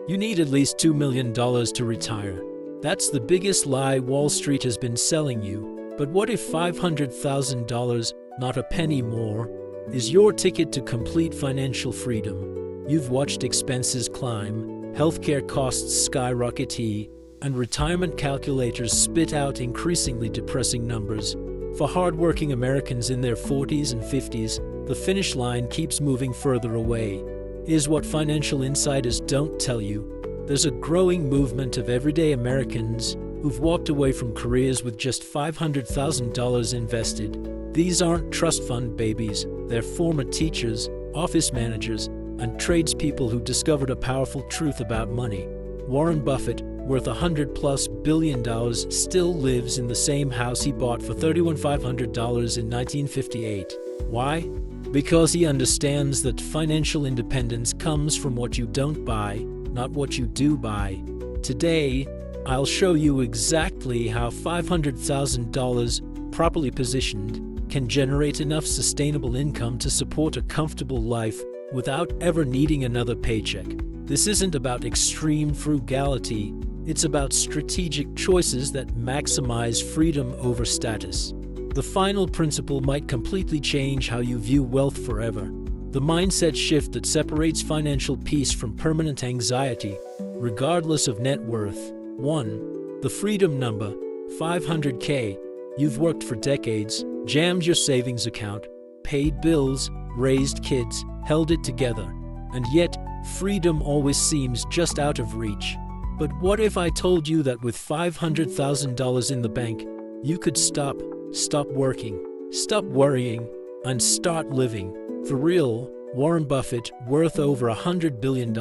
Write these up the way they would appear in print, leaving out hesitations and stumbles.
You need at least $2 million to retire. That's the biggest lie Wall Street has been selling you. But what if $500,000, not a penny more, is your ticket to complete financial freedom? You've watched expenses climb, healthcare costs skyrocket, and retirement calculators spit out increasingly depressing numbers. For hardworking Americans in their 40s and 50s, the finish line keeps moving further away. Here's what financial insiders don't tell you. There's a growing movement of everyday Americans who've walked away from careers with just $500,000 invested. These aren't trust fund babies, they're former teachers, office managers, and tradespeople who discovered a powerful truth about money. Warren Buffett, worth $100+ billion, still lives in the same house he bought for $31,500 in 1958. Why? Because he understands that financial independence comes from what you don't buy, not what you do buy. Today, I'll show you exactly how $500,000, properly positioned, can generate enough sustainable income to support a comfortable life without ever needing another paycheck. This isn't about extreme frugality, it's about strategic choices that maximize freedom over status. The final principle might completely change how you view wealth forever. The mindset shift that separates financial peace from permanent anxiety, regardless of net worth. 1. The freedom number, $500K. You've worked for decades, jammed your savings account, paid bills, raised kids, held it together, and yet freedom always seems just out of reach. But what if I told you that with $500,000 in the bank, you could stop working, stop worrying, and start living? For real, Warren Buffett, worth over $100 billion,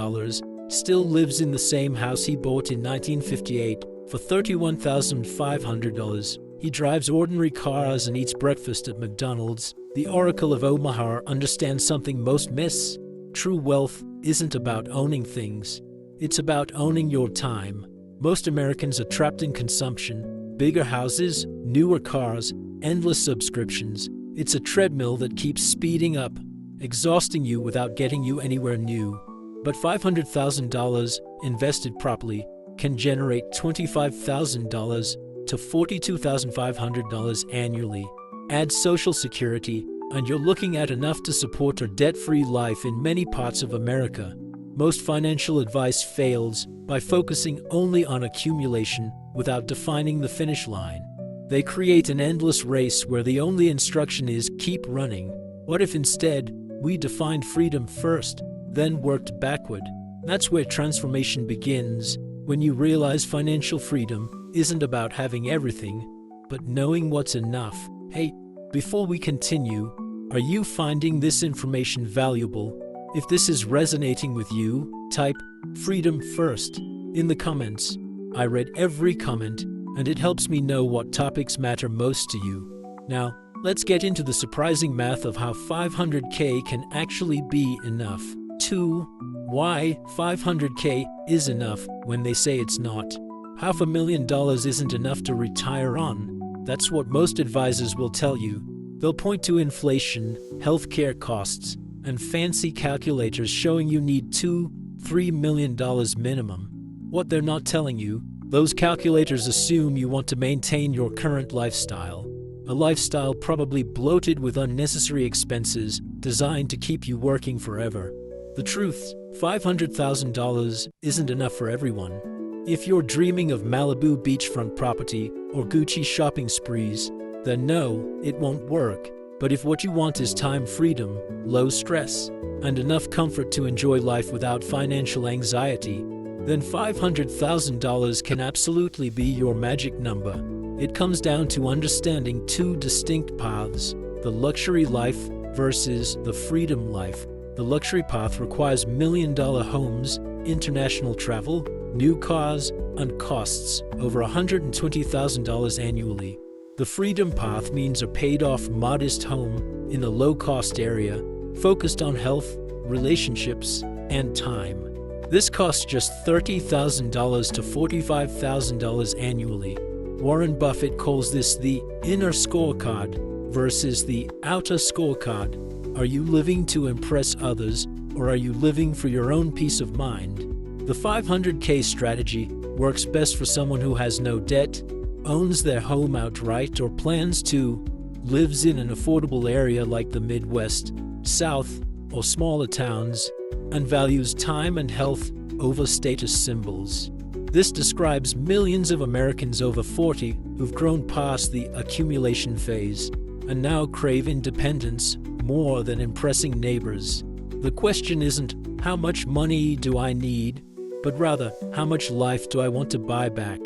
still lives in the same house he bought in 1958 for $31,500. He drives ordinary cars and eats breakfast at McDonald's. The Oracle of Omaha understands something most miss. True wealth isn't about owning things. It's about owning your time. Most Americans are trapped in consumption. Bigger houses, newer cars, endless subscriptions. It's a treadmill that keeps speeding up, exhausting you without getting you anywhere new. But $500,000, invested properly, can generate $25,000 to $42,500 annually. Add Social Security, and you're looking at enough to support a debt-free life in many parts of America. Most financial advice fails by focusing only on accumulation without defining the finish line. They create an endless race where the only instruction is keep running. What if instead we defined freedom first, then worked backward? That's where transformation begins, when you realize financial freedom isn't about having everything, but knowing what's enough. Hey, before we continue, are you finding this information valuable? If this is resonating with you, type freedom first in the comments. I read every comment, and it helps me know what topics matter most to you. Now, let's get into the surprising math of how $500K can actually be enough. 2. Why $500K is enough when they say it's not. $500,000 isn't enough to retire on. That's what most advisors will tell you. They'll point to inflation, healthcare costs, and fancy calculators showing you need $2-3 million minimum. What they're not telling you, those calculators assume you want to maintain your current lifestyle. A lifestyle probably bloated with unnecessary expenses designed to keep you working forever. The truth, $500,000 isn't enough for everyone. If you're dreaming of Malibu beachfront property or Gucci shopping sprees, then no, it won't work. But if what you want is time freedom, low stress, and enough comfort to enjoy life without financial anxiety, then $500,000 can absolutely be your magic number. It comes down to understanding two distinct paths, the luxury life versus the freedom life. The luxury path requires million-dollar homes, international travel, new cars, and costs over $120,000 annually. The freedom path means a paid-off modest home in a low-cost area, focused on health, relationships, and time. This costs just $30,000 to $45,000 annually. Warren Buffett calls this the inner scorecard versus the outer scorecard. Are you living to impress others, or are you living for your own peace of mind? The 500K strategy works best for someone who has no debt, owns their home outright, or plans to, lives in an affordable area like the Midwest, South, or smaller towns, and values time and health over status symbols. This describes millions of Americans over 40 who've grown past the accumulation phase and now crave independence more than impressing neighbors. The question isn't, how much money do I need, but rather, how much life do I want to buy back?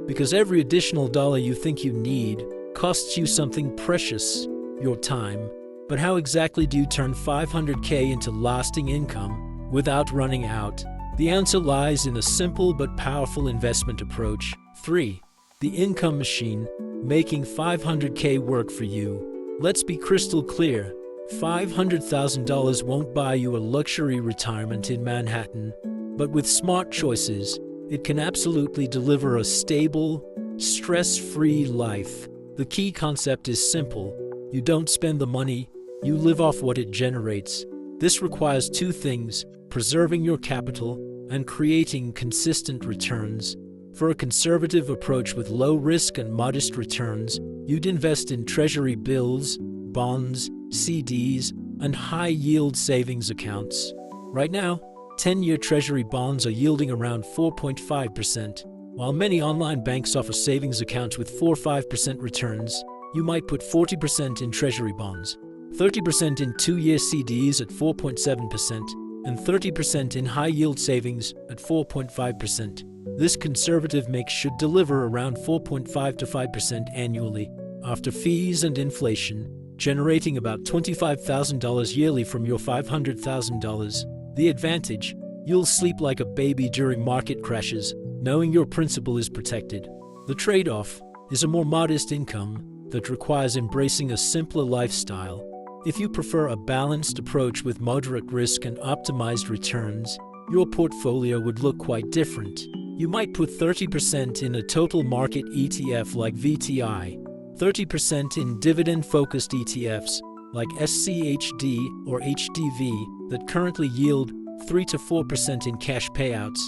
Because every additional dollar you think you need costs you something precious, your time. But how exactly do you turn 500K into lasting income without running out? The answer lies in a simple but powerful investment approach. 3. The income machine, making 500K work for you. Let's be crystal clear. $500,000 won't buy you a luxury retirement in Manhattan, but with smart choices, it can absolutely deliver a stable, stress-free life. The key concept is simple. You don't spend the money, you live off what it generates. This requires two things: preserving your capital and creating consistent returns. For a conservative approach with low risk and modest returns, you'd invest in treasury bills, bonds, CDs, and high-yield savings accounts. Right now, 10-year treasury bonds are yielding around 4.5%. While many online banks offer savings accounts with 4 or 5% returns, you might put 40% in treasury bonds, 30% in 2-year CDs at 4.7%, and 30% in high-yield savings at 4.5%. This conservative mix should deliver around 4.5 to 5% annually, after fees and inflation, generating about $25,000 yearly from your $500,000. The advantage: you'll sleep like a baby during market crashes, knowing your principal is protected. The trade-off is a more modest income that requires embracing a simpler lifestyle. If you prefer a balanced approach with moderate risk and optimized returns, your portfolio would look quite different. You might put 30% in a total market ETF like VTI, 30% in dividend-focused ETFs like SCHD or HDV that currently yield 3 to 4% in cash payouts,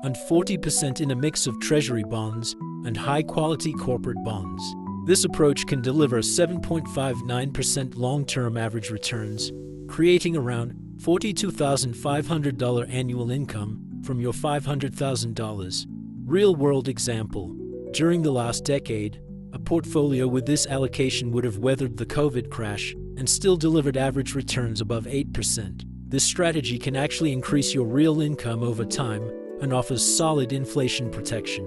and 40% in a mix of treasury bonds and high-quality corporate bonds. This approach can deliver 7.59% long-term average returns, creating around $42,500 annual income from your $500,000. Real-world example: during the last decade, a portfolio with this allocation would have weathered the COVID crash and still delivered average returns above 8%. This strategy can actually increase your real income over time and offers solid inflation protection.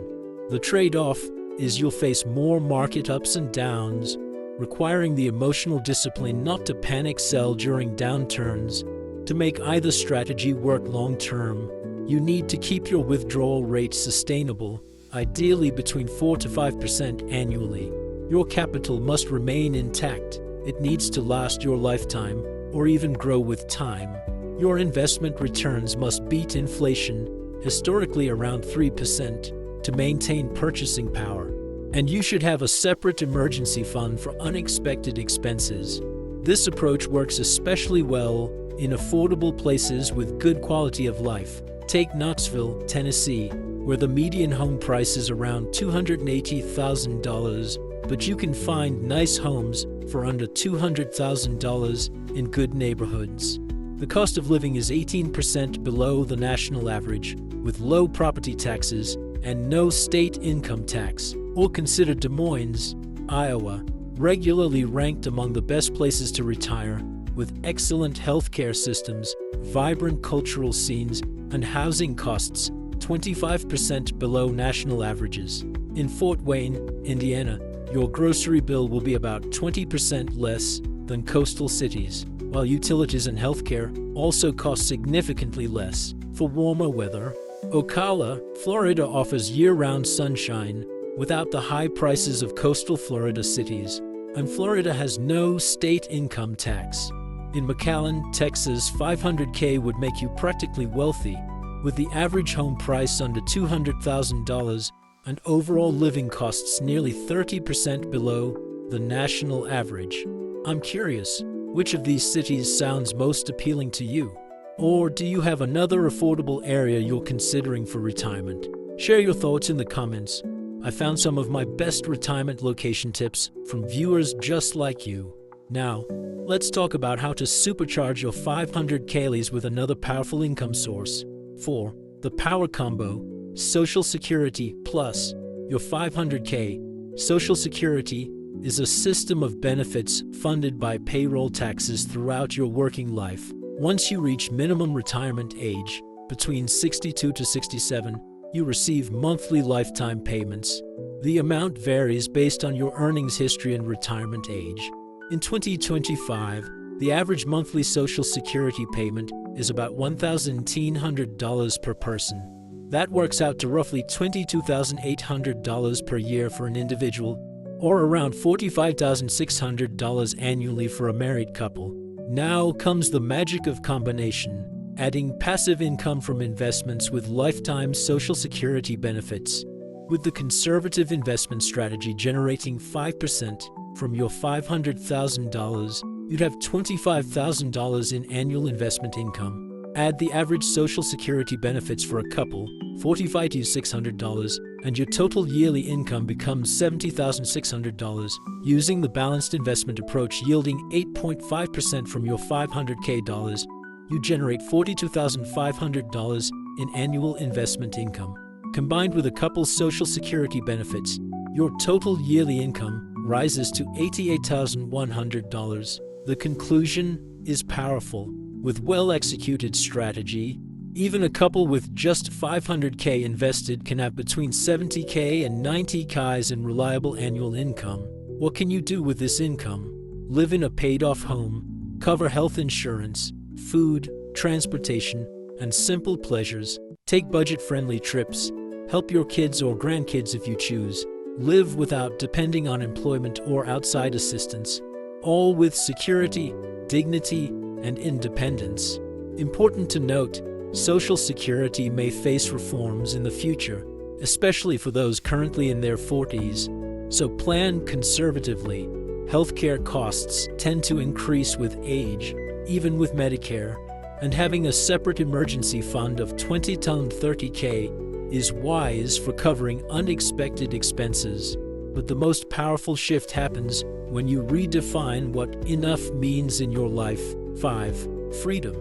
The trade-off is you'll face more market ups and downs, requiring the emotional discipline not to panic sell during downturns. To make either strategy work long-term, you need to keep your withdrawal rate sustainable, ideally between 4 to 5% annually. Your capital must remain intact. It needs to last your lifetime, or even grow with time. Your investment returns must beat inflation, historically around 3%, to maintain purchasing power. And you should have a separate emergency fund for unexpected expenses. This approach works especially well in affordable places with good quality of life. Take Knoxville, Tennessee, where the median home price is around $280,000, but you can find nice homes for under $200,000 in good neighborhoods. The cost of living is 18% below the national average, with low property taxes and no state income tax. Or consider Des Moines, Iowa, regularly ranked among the best places to retire, with excellent healthcare systems, vibrant cultural scenes, and housing costs 25% below national averages. In Fort Wayne, Indiana, your grocery bill will be about 20% less than coastal cities, while utilities and healthcare also cost significantly less. For warmer weather, Ocala, Florida offers year-round sunshine without the high prices of coastal Florida cities, and Florida has no state income tax. In McAllen, Texas, 500K would make you practically wealthy, with the average home price under $200,000 and overall living costs nearly 30% below the national average. I'm curious, which of these cities sounds most appealing to you? Or do you have another affordable area you're considering for retirement? Share your thoughts in the comments. I found some of my best retirement location tips from viewers just like you. Now, let's talk about how to supercharge your 500Ks with another powerful income source. 4. The Power Combo. Social Security plus your 500K. Social Security is a system of benefits funded by payroll taxes throughout your working life. Once you reach minimum retirement age, between 62 to 67, you receive monthly lifetime payments. The amount varies based on your earnings history and retirement age. In 2025, the average monthly Social Security payment is about $1,900 per person. That works out to roughly $22,800 per year for an individual, or around $45,600 annually for a married couple. Now comes the magic of combination, adding passive income from investments with lifetime Social Security benefits. With the conservative investment strategy generating 5% from your $500,000, you'd have $25,000 in annual investment income. Add the average Social Security benefits for a couple, $45,600, and your total yearly income becomes $70,600. Using the balanced investment approach yielding 8.5% from your $500K, you generate $42,500 in annual investment income. Combined with a couple's Social Security benefits, your total yearly income rises to $88,100. The conclusion is powerful. With well-executed strategy, even a couple with just $500K invested can have between $70K and $90K in reliable annual income. What can you do with this income? Live in a paid-off home, cover health insurance, food, transportation, and simple pleasures. Take budget-friendly trips. Help your kids or grandkids if you choose. Live without depending on employment or outside assistance. All with security, dignity, and independence. Important to note, Social Security may face reforms in the future, especially for those currently in their 40s. So plan conservatively. Healthcare costs tend to increase with age, even with Medicare, and having a separate emergency fund of 20 to 30K is wise for covering unexpected expenses. But the most powerful shift happens when you redefine what enough means in your life. 5. Freedom.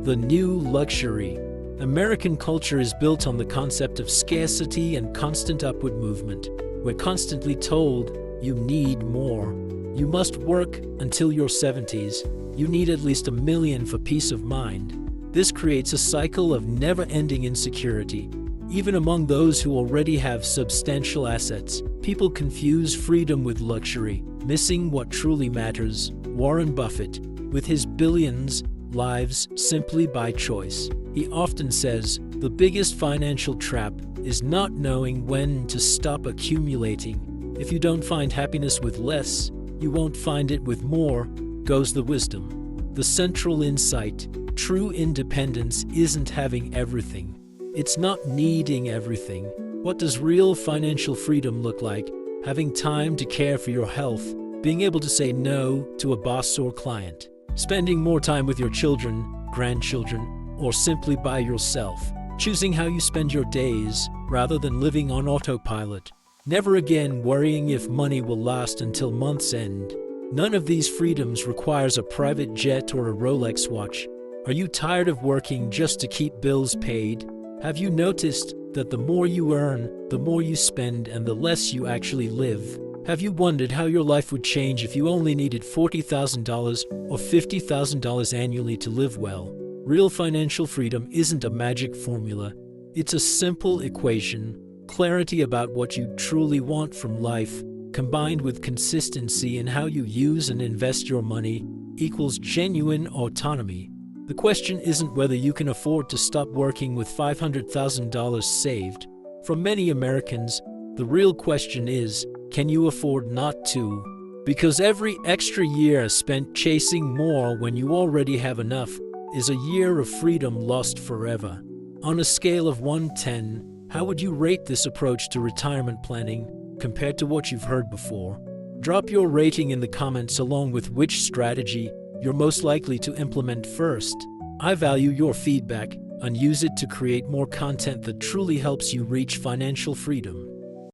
The new luxury. American culture is built on the concept of scarcity and constant upward movement. We're constantly told, you need more. You must work until your 70s. You need at least $1 million for peace of mind. This creates a cycle of never-ending insecurity. Even among those who already have substantial assets, people confuse freedom with luxury, missing what truly matters. Warren Buffett, with his billions, lives simply by choice. He often says, the biggest financial trap is not knowing when to stop accumulating. If you don't find happiness with less, you won't find it with more, goes the wisdom. The central insight, true independence isn't having everything. It's not needing everything. What does real financial freedom look like? Having time to care for your health, being able to say no to a boss or client, spending more time with your children, grandchildren, or simply by yourself, choosing how you spend your days rather than living on autopilot, never again worrying if money will last until month's end. None of these freedoms requires a private jet or a Rolex watch. Are you tired of working just to keep bills paid? Have you noticed that the more you earn, the more you spend and the less you actually live? Have you wondered how your life would change if you only needed $40,000 or $50,000 annually to live well? Real financial freedom isn't a magic formula. It's a simple equation. Clarity about what you truly want from life, combined with consistency in how you use and invest your money, equals genuine autonomy. The question isn't whether you can afford to stop working with $500,000 saved. For many Americans, the real question is, can you afford not to? Because every extra year spent chasing more when you already have enough is a year of freedom lost forever. On a scale of 1 to 10, how would you rate this approach to retirement planning compared to what you've heard before? Drop your rating in the comments along with which strategy you're most likely to implement first. I value your feedback and use it to create more content that truly helps you reach financial freedom.